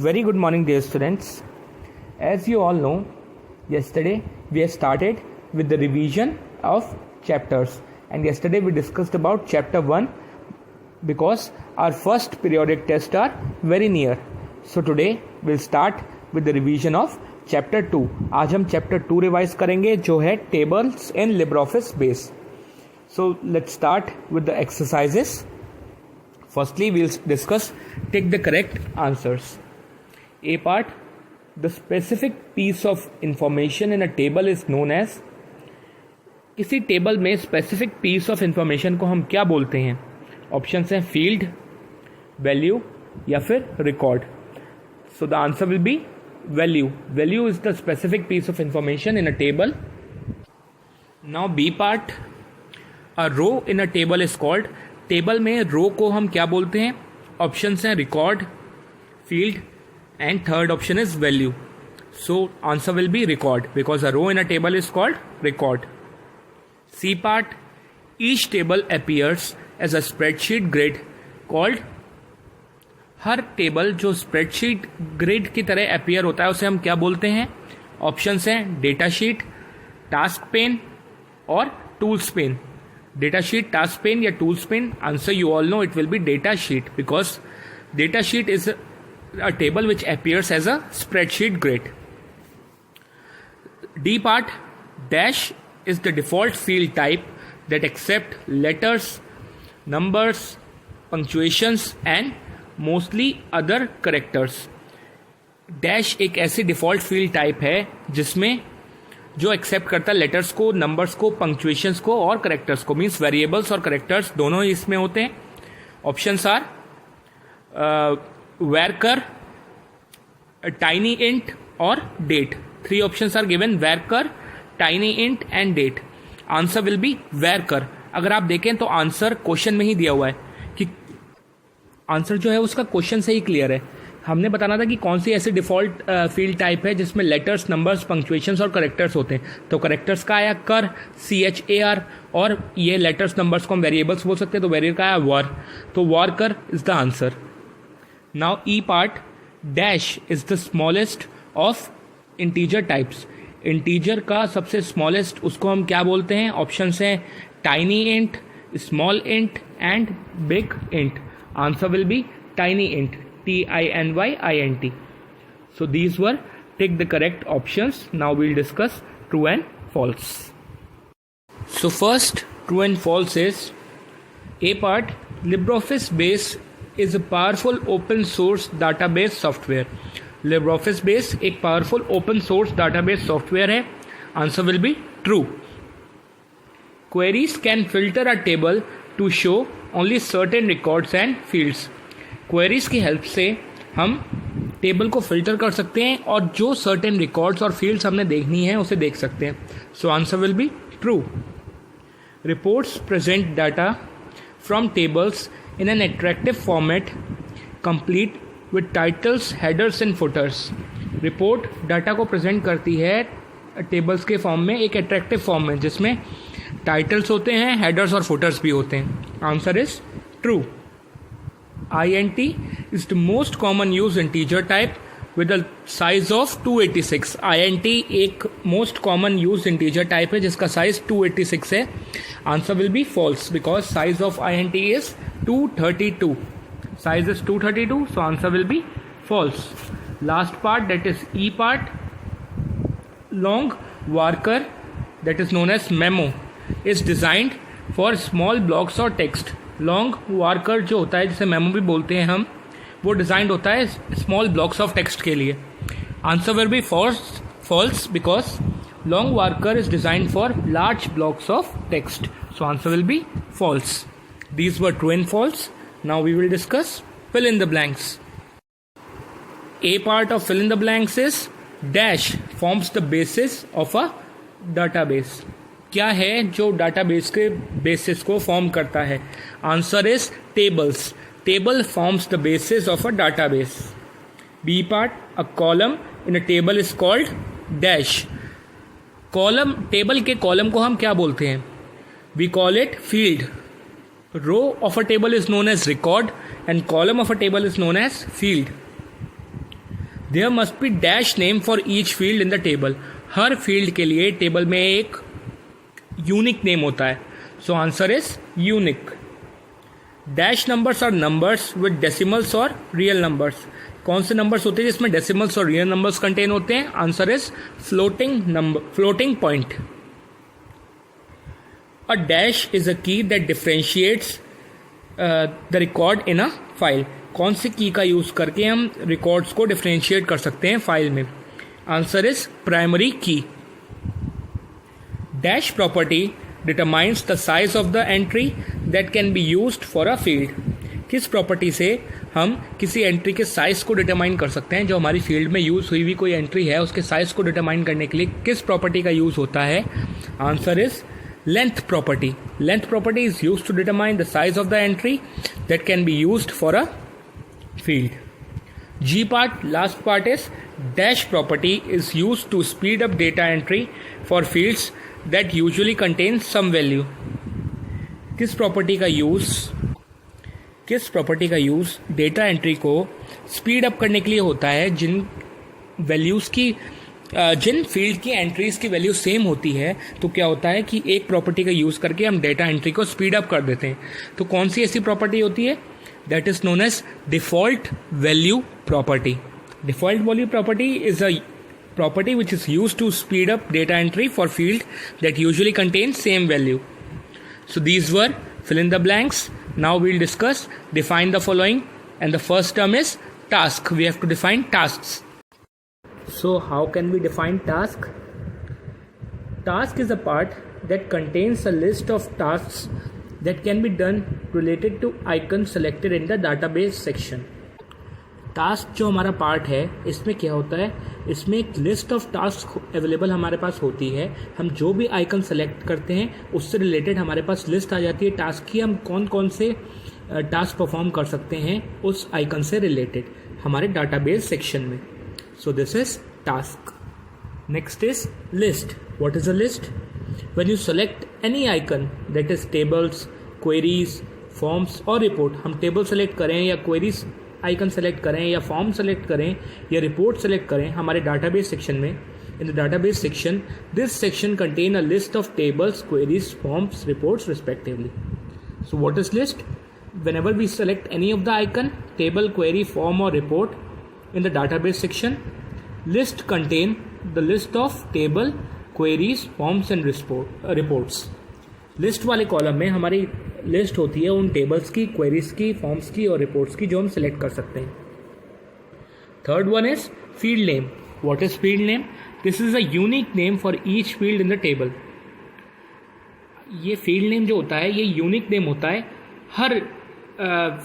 Very good morning, dear students. As you all know, yesterday we have started with the revision of chapters, and yesterday we discussed about chapter 1 because our first periodic tests are very near. So today we'll start with the revision of chapter 2. आज हम chapter 2 revise करेंगे जो है tables in LibreOffice base. So let's start with the exercises. Firstly, we'll discuss take the correct answers. A part, the specific piece of information in a table is known as. किसी table में specific piece of information को हम क्या बोलते हैं? Options हैं field, value या फिर record. So the answer will be value. Value is the specific piece of information in a table. Now B part, a row in a table is called. Table में row को हम क्या बोलते हैं? Options हैं record, field and third option is value. So answer will be record because a row in a table is called record. C part, each table appears as a spreadsheet grid called. Her table जो spreadsheet grid की तरह appear होता है उसे हम क्या बोलते हैं? ऑप्शंस हैं डेटा शीट, टास्क पेन और tools pane. Data sheet, task pane या tools pane. Answer you all know it will be data sheet because data sheet is a table which appears as a spreadsheet grid. D part, dash is the default field type that accept letters, numbers, punctuations and mostly other characters. Dash एक ऐसी default field type है जिसमें जो accept करता है letters को, numbers को, punctuations को और करेक्टर्स को. मीन्स वेरिएबल्स और करेक्टर्स दोनों ही इसमें होते हैं. Options are varchar, tiny int और date. 3 options are given, varchar, tiny int and date. Answer will be varchar. अगर आप देखें तो आंसर क्वेश्चन में ही दिया हुआ है कि आंसर जो है उसका क्वेश्चन से ही क्लियर है. हमने बताना था कि कौन सी ऐसी डिफॉल्ट फील्ड टाइप है जिसमें लेटर्स, नंबर्स, पंक्चुएशंस और करेक्टर्स होते हैं. तो करेक्टर्स का आया कर, CHAR, और ये लेटर्स, नंबर्स को हम वेरिएबल्स बोल सकते हैं तो वेरिएबल का आया वर. तो worker is the answer. Now E part, dash is the smallest of integer types. Integer का सबसे smallest उसको हम क्या बोलते हैं? ऑप्शंस हैं tiny int, small int and big int. Answer will be tiny int, TINYINT. So these were take the correct options. Now we'll discuss true and false. So first, true and false is A part, LibreOffice base is a powerful open source database software. LibreOffice base एक powerful open source database software है. Answer will be true. Queries can filter a table to show only certain records and fields. Queries की help से हम table को filter कर सकते हैं और जो सर्टेन रिकॉर्ड्स और फील्ड्स हमने देखनी है उसे देख सकते हैं. So answer will be true. Reports present data from tables in an attractive format complete with titles, headers and footers. Report data को प्रेजेंट करती है टेबल्स के फॉर्म में एक अट्रैक्टिव फॉर्म में जिसमें टाइटल्स होते हैं, हेडर्स और फुटर्स भी होते हैं. Answer is true. INT is the most common used integer type with a size of 286. INT एक most common used integer type है जिसका साइज 286 है. Answer will B false because size of INT is 232. Size is 232, so answer will be false. Last part, that is E part, long worker that is known as memo is designed for small blocks or text. Long worker जो होता है जिसे memo भी बोलते हैं हम, वो designed होता है स्मॉल ब्लॉक्स ऑफ टेक्स्ट के लिए. Answer will B false because long worker is designed for large blocks of text. So answer will be false. These were true and false. Now we will discuss fill in the blanks. A part of fill in the blanks is dash forms the basis of a database. क्या है जो database के basis को form करता है? Answer is tables. Table forms the basis of a database. B part, a column in a table is called dash. Column, table के column को हम क्या बोलते हैं? We call it field. Row of a table is known as record and column of a table is known as field. There must be dash name for each field in the table. हर field के लिए table में एक unique name होता है. So answer is unique. Dash numbers are numbers with decimals और real numbers. कौन से नंबर्स होते हैं जिसमें डेसिमल्स और रियल नंबर्स कंटेन होते हैं? Answer is floating point. A dash is a key that differentiates the record in a file. कौन सी की का यूज करके हम रिकॉर्ड्स को डिफरेंशिएट कर सकते हैं फाइल में? आंसर इज प्राइमरी की. Dash property determines the size of the entry that can be used for a field. किस प्रॉपर्टी से हम किसी एंट्री के साइज को डिटरमाइन कर सकते हैं? जो हमारी फील्ड में यूज हुई हुई कोई एंट्री है उसके साइज को डिटरमाइन करने के लिए किस प्रॉपर्टी का यूज होता है? Answer is length property. Length property is used to determine the size of the entry that can be used for a field. G part, last part is dash property is used to speed up data entry for fields that usually contain some value. किस property का use data entry को speed up करने के लिए होता है जिन field की entries की वैल्यू सेम होती है? तो क्या होता है कि एक प्रॉपर्टी का यूज करके हम डेटा एंट्री को स्पीड अप कर देते हैं. तो कौन सी ऐसी प्रॉपर्टी होती है? That is known as default value property. Default value property is a property which is used to speed up data entry for field that usually contains same value. So these were fill in the blanks. Now we'll discuss define the following, and the first term is task. We have to define tasks. So how can we define task? Task is a part that contains a list of tasks that can be done related to icons selected in the database section. Task जो हमारा part है इसमें क्या होता है? इसमें एक list of task available हमारे पास होती है. हम जो भी आइकन सेलेक्ट करते हैं उससे रिलेटेड हमारे पास लिस्ट आ जाती है टास्क की. हम कौन कौन से टास्क परफॉर्म कर सकते हैं उस आइकन से रिलेटेड हमारे डाटाबेस सेक्शन में. सो this is task. Next is list. What is a list? When you select any icon that is tables, queries, forms और रिपोर्ट. हम टेबल सेलेक्ट करें या क्वेरीज आइकन सेलेक्ट करें या फॉर्म सेलेक्ट करें या रिपोर्ट सेलेक्ट करें हमारे डाटाबेस सेक्शन में, in the database section this section contain a list of tables, queries, forms, reports respectively. So what is list? whenever we select any of the icon, table, query, form or report in the database section, list contain the list of table, queries, forms and reports. List वाले column में हमारी list होती है उन tables की, queries की, forms की और रिपोर्ट्स की जो हम सिलेक्ट कर सकते हैं. Third one is field name. What is field name? This is a unique name for each field in the table. ये फील्ड नेम जो होता है ये यूनिक नेम होता है हर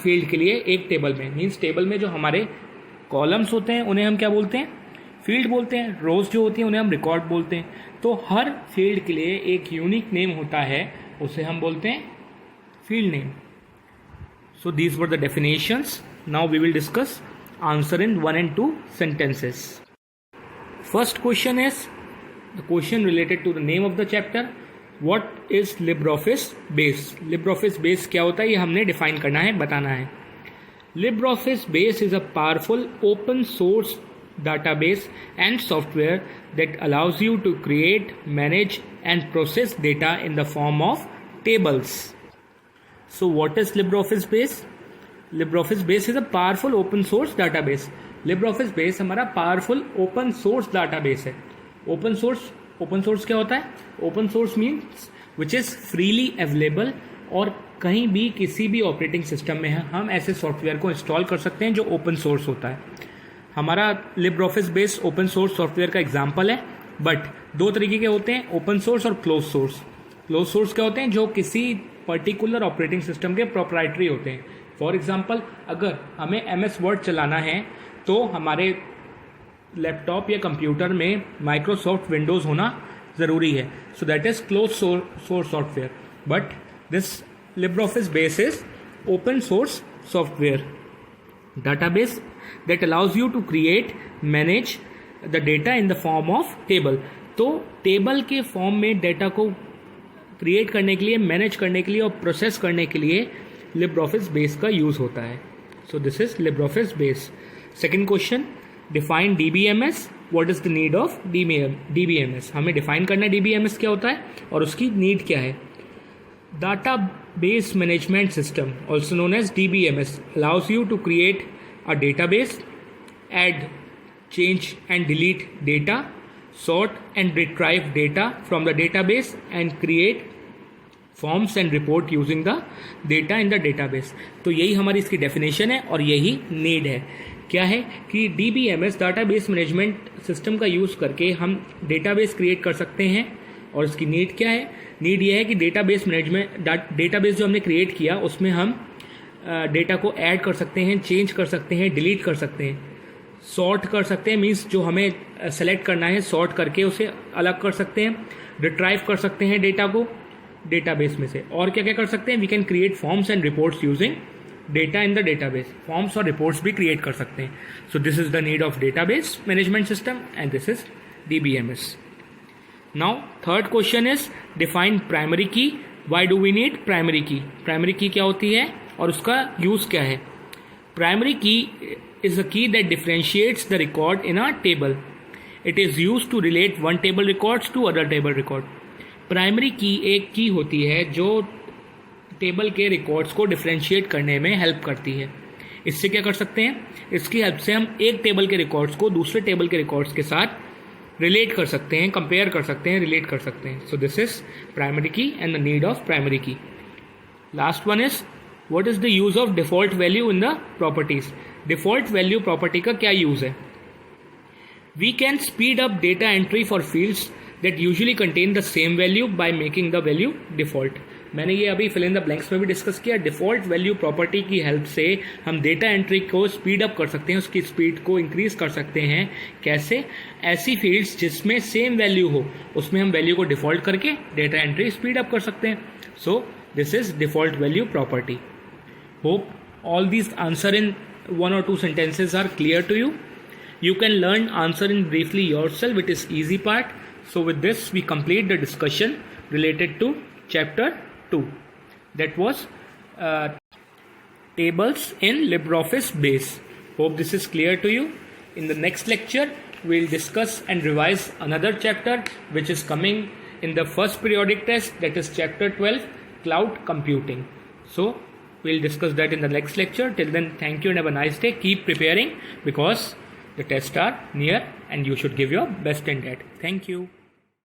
फील्ड के लिए एक टेबल में. मीन्स टेबल में जो हमारे कॉलम्स होते हैं उन्हें हम क्या बोलते हैं? फील्ड बोलते हैं. रोज जो होती हैं उन्हें हम रिकॉर्ड बोलते हैं. तो हर फील्ड के लिए एक यूनिक नेम होता है, उसे हम बोलते हैं field name. So these were the definitions. Now we will discuss answer in 1 and 2 sentences. First question is the question related to the name of the chapter. What is LibreOffice Base? LibreOffice Base क्या होता है ये हमने define करना है, बताना है. LibreOffice Base is a powerful open source database and software that allows you to create, manage and process data in the form of tables. So what is LibreOffice Base? LibreOffice Base is a powerful open source database. LibreOffice Base हमारा powerful open source database है. Open source क्या होता है? Open source means which is freely available और कहीं भी किसी भी ऑपरेटिंग सिस्टम में हम ऐसे सॉफ्टवेयर को इंस्टॉल कर सकते हैं जो ओपन सोर्स होता है. हमारा LibreOffice Base open source software का एग्जाम्पल है. बट दो तरीके के होते हैं, ओपन सोर्स और क्लोज सोर्स. क्लोज सोर्स क्या होते हैं? जो किसी पर्टिकुलर ऑपरेटिंग सिस्टम के प्रोप्राइटरी होते हैं. फॉर एग्जाम्पल अगर हमें MS वर्ड चलाना है तो हमारे लैपटॉप या कंप्यूटर में माइक्रोसॉफ्ट विंडोज़ होना ज़रूरी है. So that is close source software. But this LibreOffice Base is open source software database that allows you to create, manage the data in the form of table. तो table के form में data को create करने के लिए, manage करने के लिए और प्रोसेस करने के लिए LibreOffice Base का यूज़ होता है. सो this is LibreOffice Base. Second question, define DBMS. What is the need of DBMS. हमें डिफाइन करना है DBMS क्या होता है और उसकी नीड क्या है. Database Management System, also known as DBMS, allows you to create a database, add, change and delete data, sort and retrieve data from the database, and create forms and report using the data in the database. तो यही हमारी इसकी definition है और यही need है. क्या है कि DBMS डाटाबेस मैनेजमेंट सिस्टम का यूज़ करके हम डेटाबेस क्रिएट कर सकते हैं. और इसकी नीड क्या है. नीड ये है कि डेटाबेस जो हमने क्रिएट किया उसमें हम डेटा को ऐड कर सकते हैं, चेंज कर सकते हैं, डिलीट कर सकते हैं, सॉर्ट कर सकते हैं. मीन्स जो हमें सेलेक्ट करना है सॉर्ट करके उसे अलग कर सकते हैं, रिट्राइव कर सकते हैं डेटा को डेटाबेस में से. और क्या क्या कर सकते हैं. We can create forms and reports using data in the database. Forms और रिपोर्ट्स भी क्रिएट कर सकते हैं. So this is the need of database management system and this is DBMS. Now third question is define primary key. Why do we need primary key? Primary key क्या होती है और उसका यूज क्या है. Primary key is a key that differentiates the record in a table. It is used to relate one table records to other table record. Primary key एक की होती है जो टेबल के रिकॉर्ड्स को डिफ्रेंशिएट करने में हेल्प करती है. इससे क्या कर सकते हैं. इसकी हेल्प से हम एक टेबल के रिकॉर्ड्स को दूसरे टेबल के रिकॉर्ड्स के साथ रिलेट कर सकते हैं, कंपेयर कर सकते हैं, रिलेट कर सकते हैं. So this is primary key and the need of primary key. Last one is what is the use of default value in the properties. Default value property का क्या यूज है. We can speed up data entry for fields that usually contain the same value by making the value default. मैंने ये अभी fill in the blanks में भी discuss किया. Default value property की हेल्प से हम डेटा एंट्री को स्पीड अप कर सकते हैं, उसकी स्पीड को इंक्रीज कर सकते हैं. कैसे. ऐसी फील्ड्स जिसमें सेम वैल्यू हो उसमें हम वैल्यू को डिफॉल्ट करके डेटा एंट्री स्पीड अप कर सकते हैं. So this is default value property. Hope all these answer in 1 or 2 sentences are clear to you. You can learn answer in briefly yourself. It is easy part. So with this we complete the discussion related to chapter 2. That was tables in LibreOffice Base. Hope this is clear to you. In the next lecture we'll discuss and revise another chapter which is coming in the first periodic test, that is chapter 12, cloud computing. So we'll discuss that in the next lecture. Till then, thank you and have a nice day. Keep preparing because the tests are near and you should give your best in that. Thank you.